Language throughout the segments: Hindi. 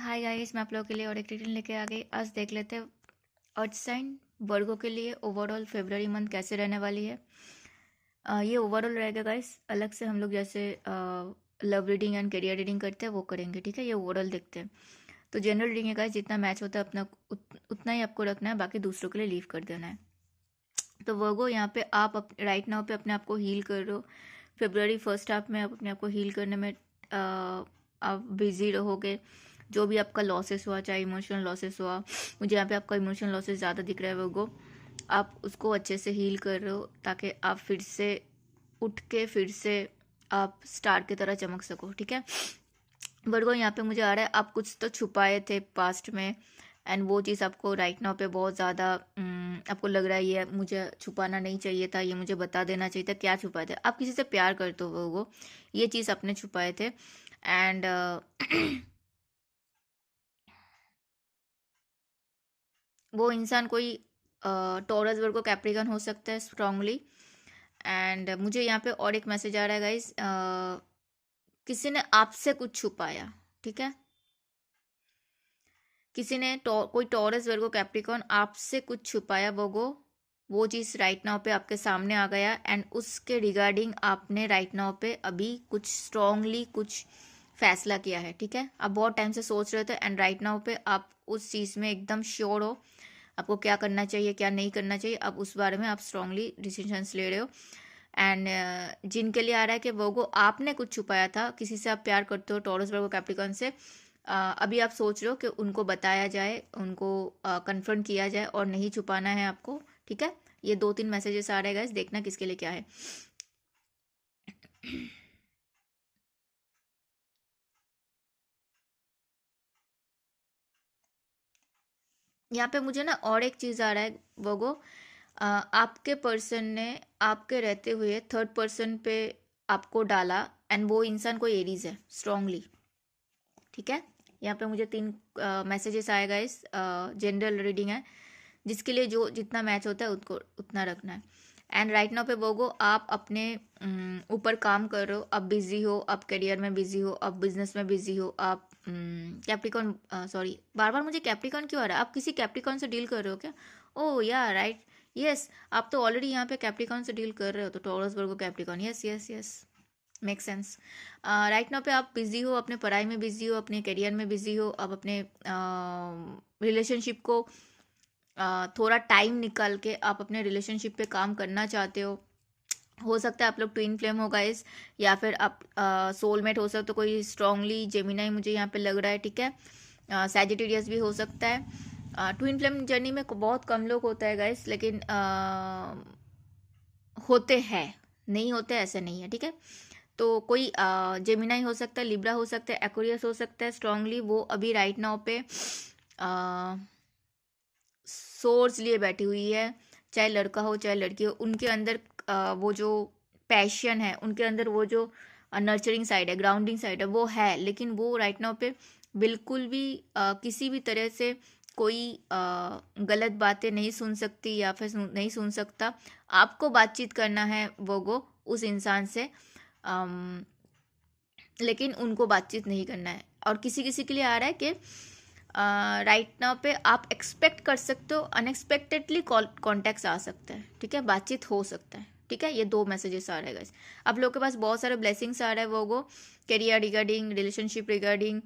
हाय गाइस, मैं आप लोगों के लिए और एक रीडिंग लेके आ गई। आज देख लेते हैं अर्थ साइन वर्गो के लिए ओवरऑल फेब्रवरी मंथ कैसे रहने वाली है। ये ओवरऑल रहेगा गाइस। अलग से हम लोग जैसे love reading and career reading करते हैं वो करेंगे, ठीक है। ये ओवरऑल देखते हैं। तो जनरल रीडिंग है गाइस, जितना मैच होता है अपना उतना ही आपको रखना है, बाकी दूसरों के लिए लीव कर देना है। तो वर्गो यहाँ पे आप राइट नाउ पे अपने आप को हील कर रहे हो। फेब्रवरी फर्स्ट हाफ में आप अपने आप को हील करने में आप बिजी रहोगे। जो भी आपका लॉसेस हुआ, चाहे इमोशनल लॉसेस हुआ, मुझे यहाँ पे आपका इमोशनल लॉसेस ज़्यादा दिख रहा है वर्गो। आप उसको अच्छे से हील कर रहे हो ताकि आप फिर से उठ के फिर से आप स्टार की तरह चमक सको, ठीक है। वर्गो यहाँ पे मुझे आ रहा है आप कुछ तो छुपाए थे पास्ट में, एंड वो चीज़ आपको राइट नाउ पे बहुत ज़्यादा आपको लग रहा है ये मुझे छुपाना नहीं चाहिए था, ये मुझे बता देना चाहिए था। क्या छुपाए थे? आप किसी से प्यार करते हो वो ये चीज़ आपने छुपाए थे। एंड वो इंसान कोई टॉरस वर्गो कैप्रिकन हो सकता है स्ट्रांगली। एंड मुझे यहाँ पे और एक मैसेज आ रहा है गाइस, किसी ने आपसे कुछ छुपाया, ठीक है। किसी ने कोई टॉरस वर्गो कैप्रिकॉन आपसे कुछ छुपाया वो चीज़ राइट नाउ पे आपके सामने आ गया, एंड उसके रिगार्डिंग आपने राइट नाउ पे अभी कुछ स्ट्रांगली कुछ फैसला किया है, ठीक है। आप बहुत टाइम से सोच रहे थे एंड राइट नाउ पे आप उस चीज़ में एकदम श्योर हो आपको क्या करना चाहिए क्या नहीं करना चाहिए। अब उस बारे में आप स्ट्रांगली डिसीजंस ले रहे हो। एंड जिनके लिए आ रहा है कि वो आपने कुछ छुपाया था, किसी से आप प्यार करते हो टॉरस वर्गो कैप्रिकॉन से, अभी आप सोच रहे हो कि उनको बताया जाए, उनको कन्फ्रंट किया जाए और नहीं छुपाना है आपको, ठीक है। ये 2-3 मैसेजेस आ रहे हैं गाइस, देखना किसके लिए क्या है। यहाँ पे मुझे ना और एक चीज़ आ रहा है वोगो, आपके पर्सन ने आपके रहते हुए थर्ड पर्सन पे आपको डाला, एंड वो इंसान कोई एरीज है स्ट्रांगली, ठीक है। यहाँ पे मुझे 3 मैसेजेस आएगा इस जनरल रीडिंग है, जिसके लिए जो जितना मैच होता है उसको उतना रखना है। एंड राइट नाउ पे बोगो आप अपने ऊपर काम कर रहे हो, आप बिजी हो, आप करियर में बिजी हो, आप बिजनेस में बिजी हो, आप कैप्रिकॉन, सॉरी बार बार मुझे कैप्रिकॉन क्यों आ रहा है, आप किसी कैप्रिकॉन से डील कर रहे हो क्या? ओह या राइट, यस, आप तो ऑलरेडी यहाँ पे कैप्रिकॉन से डील कर रहे हो, तो Taurus Virgo Capricorn, yes yes yes, make sense. Right now पे आप बिजी हो, अपने पढ़ाई में बिजी हो, अपने करियर में बिजी हो, आप अपने रिलेशनशिप को थोड़ा टाइम निकाल के आप अपने रिलेशनशिप पे काम करना चाहते हो सकता है आप लोग ट्विन फ्लेम हो गाइस, या फिर आप सोलमेट हो सकते हो, कोई स्ट्रांगली जेमिनाई मुझे यहाँ पे लग रहा है, ठीक है। सैजिटेरियस भी हो सकता है। ट्विन फ्लेम जर्नी में बहुत कम लोग होता है गाइस, लेकिन होते हैं, नहीं होते ऐसा नहीं है, ठीक है। तो कोई जेमिनाई हो सकता है, लिब्रा हो सकता है, एक्वेरियस हो सकता है स्ट्रांगली, वो अभी राइट नाउ पे सोर्स लिए बैठी हुई है, चाहे लड़का हो चाहे लड़की हो। उनके अंदर वो जो पैशन है, उनके अंदर वो जो नर्चरिंग साइड है, ग्राउंडिंग साइड है, वो है, लेकिन वो राइट नाउ पे बिल्कुल भी किसी भी तरह से कोई गलत बातें नहीं सुन सकती या फिर नहीं सुन सकता। आपको बातचीत करना है वो उस इंसान से, अम, लेकिन उनको बातचीत नहीं करना है। और किसी किसी के लिए आ रहा है कि राइट नाउ पे आप एक्सपेक्ट कर सकते हो अनएक्सपेक्टेडली कॉन्टेक्ट्स आ सकता है, ठीक है, बातचीत हो सकता है, ठीक है। ये 2 मैसेजेस आ रहे हैं गाइस। आप लोग के पास बहुत सारे ब्लेसिंग्स आ रहे हैं वो करियर रिगार्डिंग, रिलेशनशिप रिगार्डिंग,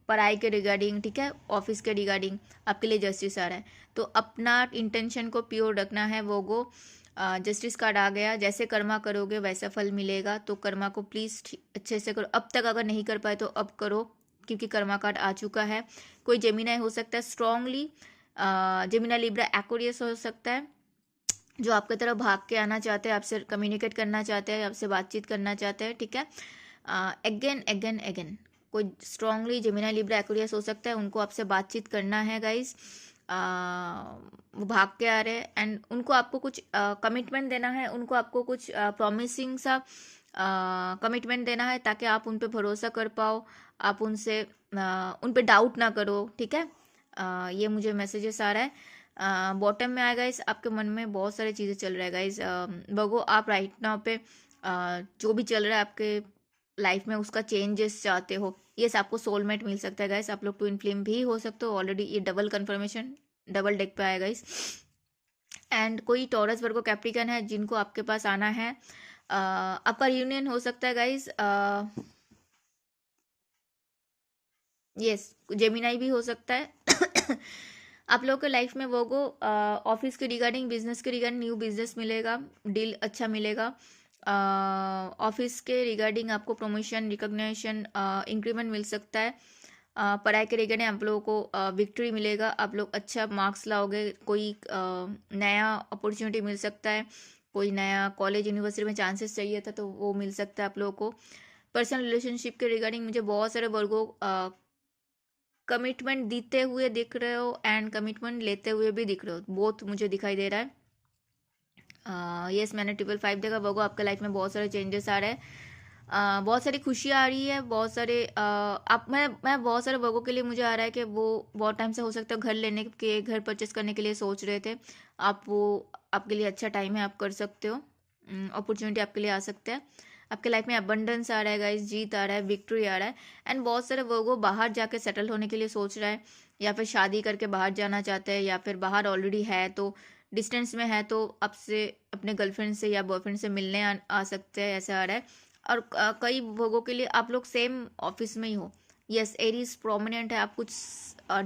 पढ़ाई के रिगार्डिंग, ठीक है, ऑफिस के रिगार्डिंग आपके लिए जस्टिस आ रहा है। तो अपना इंटेंशन को प्योर रखना है वो जस्टिस कार्ड आ गया, जैसे कर्मा करोगे वैसा फल मिलेगा, तो कर्मा को प्लीज़ अच्छे से करो। अब तक अगर नहीं कर पाए तो अब करो, क्योंकि कर्मा कार्ड आ चुका है। कोई जेमिनाई हो सकता है स्ट्रांगली, जेमिना लिब्रा एक्वेरियस हो सकता है, जो आपकी तरफ भाग के आना चाहते हैं, आपसे कम्युनिकेट करना चाहते हैं, आपसे बातचीत करना चाहते हैं, ठीक है। अगेन अगेन अगेन कोई स्ट्रांगली जेमिना लिब्रा एक्वेरियस हो सकता है, उनको आपसे बातचीत करना है गाइज। वो भाग के आ रहे हैं, एंड उनको आपको कुछ कमिटमेंट देना है, उनको आपको कुछ प्रॉमिसिंग सा कमिटमेंट देना है, ताकि आप उन पे भरोसा कर पाओ, आप उनसे उन पे डाउट ना करो, ठीक है। ये मुझे मैसेजेस आ रहा है। बॉटम में आएगा इस आपके मन में बहुत सारी चीज़ें चल रहा है गाइज। बगो आप राइट नाउ पे जो भी चल रहा है आपके लाइफ में उसका चेंजेस चाहते हो, यस आपको सोलमेट मिल सकता है गाइस। आप लोग ट्विन फ्लेम भी हो सकते हो, ऑलरेडी ये डबल कंफर्मेशन डबल डेक पे आया गाइस। एंड कोई टॉरस वर्गो कैप्रिकन है जिनको आपके पास आना है, आपका रियूनियन हो सकता है गाइस। यस जेमिनाई भी हो सकता है। आप लोगों के लाइफ में वो ऑफिस के रिगार्डिंग, बिजनेस के रिगार्डिंग न्यू बिजनेस मिलेगा, डील अच्छा मिलेगा। ऑफिस के रिगार्डिंग आपको प्रमोशन, रिकॉग्निशन, इंक्रीमेंट मिल सकता है। पढ़ाई के रिगार्डिंग आप लोगों को विक्ट्री मिलेगा, आप लोग अच्छा मार्क्स लाओगे, कोई नया अपॉर्चुनिटी मिल सकता है, कोई नया कॉलेज यूनिवर्सिटी में चांसेस चाहिए था तो वो मिल सकता है आप लोगों को। पर्सनल रिलेशनशिप के रिगार्डिंग मुझे बहुत सारे वर्गों कमिटमेंट देते हुए दिख रहे हो एंड कमिटमेंट लेते हुए भी दिख रहे हो, बहुत मुझे दिखाई दे रहा है। यस मैंने 555 देखा। वर्गो आपके लाइफ में बहुत सारे चेंजेस आ रहे हैं, बहुत सारी खुशियाँ आ रही है, बहुत सारे आप मैं बहुत सारे वर्गों के लिए मुझे आ रहा है कि वो बहुत टाइम से हो सकता है घर लेने के, घर परचेस करने के लिए सोच रहे थे आप, वो आपके लिए अच्छा टाइम है, आप कर सकते हो, अपॉर्चुनिटी आपके लिए आ सकता है। आपके लाइफ में अबंडेंस आ रहा है गाइस, जीत आ रहा है, विक्ट्री आ रहा है। एंड बहुत सारे वर्गो बाहर जाके सेटल होने के लिए सोच रहा है, या फिर शादी करके बाहर जाना चाहते हैं, या फिर बाहर ऑलरेडी है तो डिस्टेंस में है तो आपसे अपने गर्लफ्रेंड से या बॉयफ्रेंड से मिलने आ सकते हैं, ऐसा आ रहा है। और कई लोगों के लिए आप लोग सेम ऑफिस में ही हो, यस एरीज प्रोमिनेंट है, आप कुछ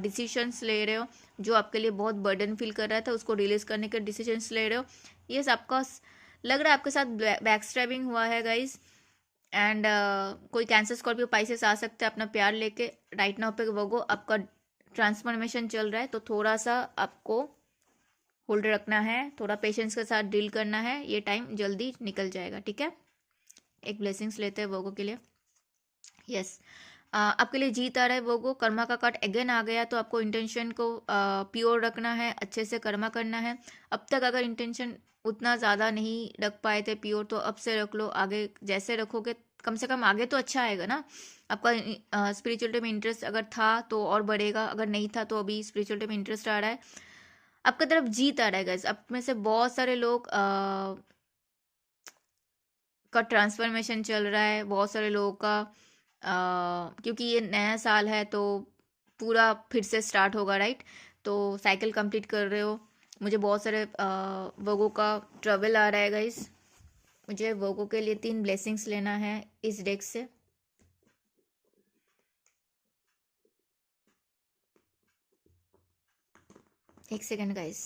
डिसीजंस ले रहे हो जो आपके लिए बहुत बर्डन फील कर रहा था, उसको रिलीज करने के डिसीजंस ले रहे हो। यस आपका लग रहा है आपके साथ बैक स्टैबिंग हुआ है गाइस। एंड कोई कैंसर, स्कॉर्पियो, पाइसेस आ सकते हैं अपना प्यार लेके। राइट नाउ पे वो आपका ट्रांसफॉर्मेशन चल रहा है, तो थोड़ा सा आपको होल्ड रखना है, थोड़ा पेशेंस के साथ डील करना है, ये टाइम जल्दी निकल जाएगा, ठीक है। एक ब्लेसिंग्स लेते हैं वोगो के लिए। यस आपके लिए जीत आ रहा है वोगो। कर्मा का कार्ड अगेन आ गया, तो आपको इंटेंशन को प्योर रखना है, अच्छे से कर्मा करना है। अब तक अगर इंटेंशन उतना ज़्यादा नहीं रख पाए थे प्योर, तो अब से रख लो, आगे जैसे रखोगे कम से कम आगे तो अच्छा आएगा ना। आपका स्पिरिचुअलिटी में इंटरेस्ट अगर था तो और बढ़ेगा, अगर नहीं था तो अभी स्पिरिचुअलिटी में इंटरेस्ट आ रहा है, आपकी तरफ जीत आ रहा है गाइस। आप में से बहुत सारे लोग का ट्रांसफॉर्मेशन चल रहा है, बहुत सारे लोगों का क्योंकि ये नया साल है तो पूरा फिर से स्टार्ट होगा, राइट। तो साइकिल कंप्लीट कर रहे हो। मुझे बहुत सारे वर्गों का ट्रबल आ रहा है गाइस। मुझे वर्गों के लिए 3 ब्लेसिंग्स लेना है इस डेक से। एक सेकेंड गाइस,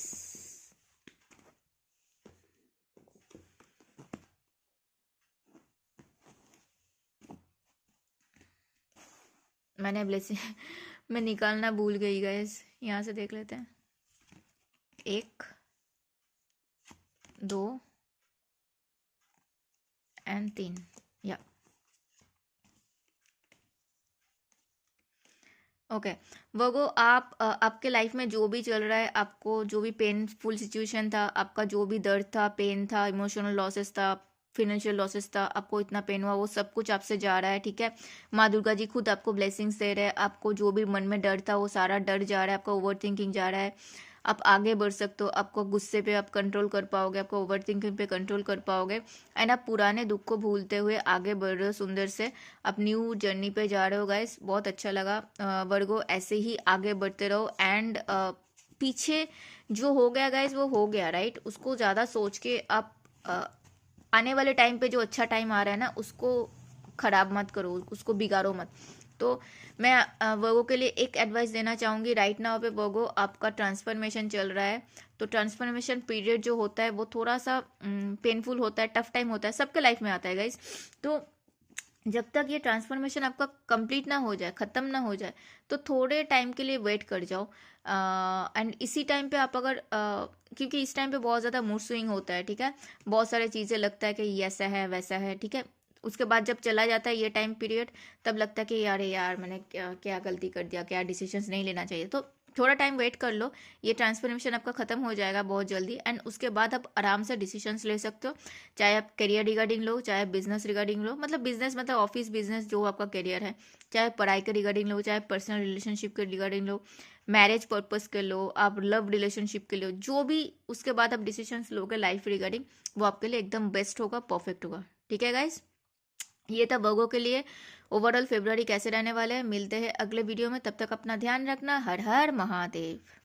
मैंने ब्लेसिंग मैं निकालना भूल गई गाइस, यहाँ से देख लेते हैं। 1 2 एंड 3 या ओके वर्गो, आप आपके लाइफ में जो भी चल रहा है, आपको जो भी पेनफुल सिचुएशन था, आपका जो भी दर्द था, पेन था, इमोशनल लॉसेस था, फिनेंशियल लॉसेस था, आपको इतना पेन हुआ, वो सब कुछ आपसे जा रहा है, ठीक है। माँ दुर्गा जी खुद आपको ब्लेसिंग्स दे रहे हैं, आपको जो भी मन में डर था वो सारा डर जा रहा है, आपका ओवर थिंकिंग जा रहा है, आप आगे बढ़ सकते हो, आपको गुस्से पे आप कंट्रोल कर पाओगे, आपको ओवर थिंकिंग पे कंट्रोल कर पाओगे, एंड आप पुराने दुख को भूलते हुए आगे बढ़ रहे हो सुंदर से, आप न्यू जर्नी पे जा रहे हो गाइस। बहुत अच्छा लगा वर्गो, ऐसे ही आगे बढ़ते रहो। एंड पीछे जो हो गया गाइस वो हो गया, राइट। उसको ज़्यादा सोच के आप आने वाले टाइम पे जो अच्छा टाइम आ रहा है ना उसको खराब मत करो, उसको बिगाड़ो मत। तो मैं वर्गो के लिए एक एडवाइस देना चाहूँगी। राइट नाउ पे वर्गो आपका ट्रांसफॉर्मेशन चल रहा है, तो ट्रांसफॉर्मेशन पीरियड जो होता है वो थोड़ा सा पेनफुल होता है, टफ टाइम होता है, सबके लाइफ में आता है गाइस। तो जब तक ये ट्रांसफॉर्मेशन आपका कंप्लीट ना हो जाए, ख़त्म ना हो जाए, तो थोड़े टाइम के लिए वेट कर जाओ। एंड इसी टाइम पे आप अगर क्योंकि इस टाइम पे बहुत ज़्यादा मूड स्विंग होता है, ठीक है। बहुत सारी चीज़ें लगता है कि ये ऐसा है वैसा है, ठीक है। उसके बाद जब चला जाता है ये टाइम पीरियड, तब लगता है कि यार मैंने क्या क्या गलती कर दिया, क्या डिसीजंस नहीं लेना चाहिए। तो थोड़ा टाइम वेट कर लो, ये ट्रांसफॉर्मेशन आपका ख़त्म हो जाएगा बहुत जल्दी, एंड उसके बाद आप आराम से डिसीजंस ले सकते हो। चाहे आप करियर रिगार्डिंग लो, चाहे बिजनेस रिगार्डिंग लो, मतलब बिजनेस मतलब ऑफिस बिजनेस जो आपका करियर है, चाहे पढ़ाई के रिगार्डिंग लो, चाहे पर्सनल रिलेशनशिप के रिगार्डिंग लो, मैरिज पर्पस के लो, आप लव रिलेशनशिप के लो, जो भी उसके बाद आप डिसीजंस लोगे लाइफ रिगार्डिंग, वो आपके लिए एकदम बेस्ट होगा, परफेक्ट होगा, ठीक है गाइज। ये था वर्गो के लिए। ओवरऑल फेब्रुआरी कैसे रहने वाले हैं, मिलते हैं अगले वीडियो में, तब तक अपना ध्यान रखना। हर हर महादेव।